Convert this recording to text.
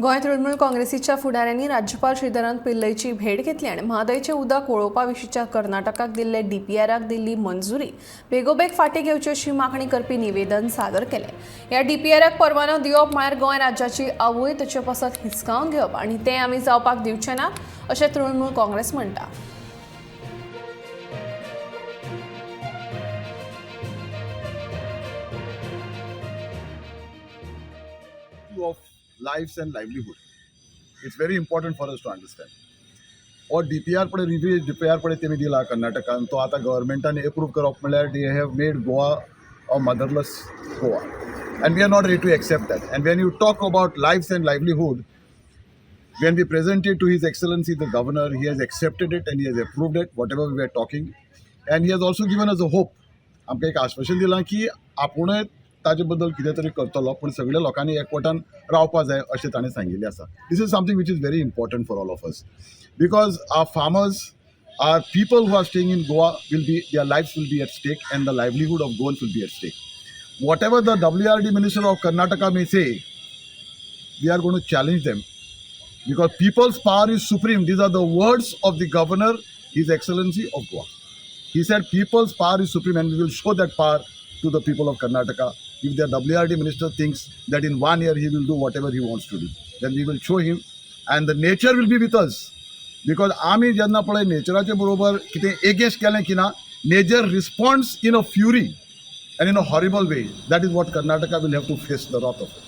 गोय तृणमूल काँग्रेसीच्या फुडाऱ्यांनी राज्यपाल श्रीधरन पिल्लईची भेट घेतली आणि म्हादैचे उदक वळोवपाविशींच्या कर्नाटकाक दिल्ले डीपीआराक दिल्ली मंजुरी बेगोबेग फाटी घेवची अशी मागणी करपी निवेदन सादर केले। या डीपीआराक परवानो दिवप म्हळ्यार गोय राज्याची आवय ताचे पासत हिसकावून घेवप आणि ते आमी जावपाक दिवचे ना अशें तृणमूल काँग्रेस म्हणटा। of lives and livelihood. It's very important for us to understand. और DPR पडे रिव्यू DPR पडे तेमी दिला कर्नाटकान तो आता गव्हर्नमेंटान अप्रूव करप म्हळ्यार they have made Goa a motherless Goa and we are not ready to accept that. And when you talk about lives and livelihood, when we presented to His Excellency the Governor, he has accepted it and he has approved it, whatever we were talking. And he has also given us a hope. आमकां एक आश्वासन दिलां की आपुणूय ताजे बद्दल कितें तरी करतलो पूण सगळ्या लोकांनी एकवटान रावपाक जाय अशें ताणें सांगिल्लें आसा. This is something which is very important for all of us because our farmers, our people who are staying in Goa their lives will be at stake and the livelihood of Goans will be at stake. Whatever the WRD Minister of Karnataka may say, we are going to challenge them because people's power is supreme. These are the words of the Governor, His Excellency of Goa. He said people's power is supreme and we will show that power to the people of Karnataka. If the WRD minister thinks that in 1 year he will do whatever he wants to do, then we will show him and the nature will be with us. Because आमी जेन्ना पळय नेचराचे बरोबर कितें against केलें की ना, nature responds in a fury and in a horrible way. That is what Karnataka will have to face the wrath of.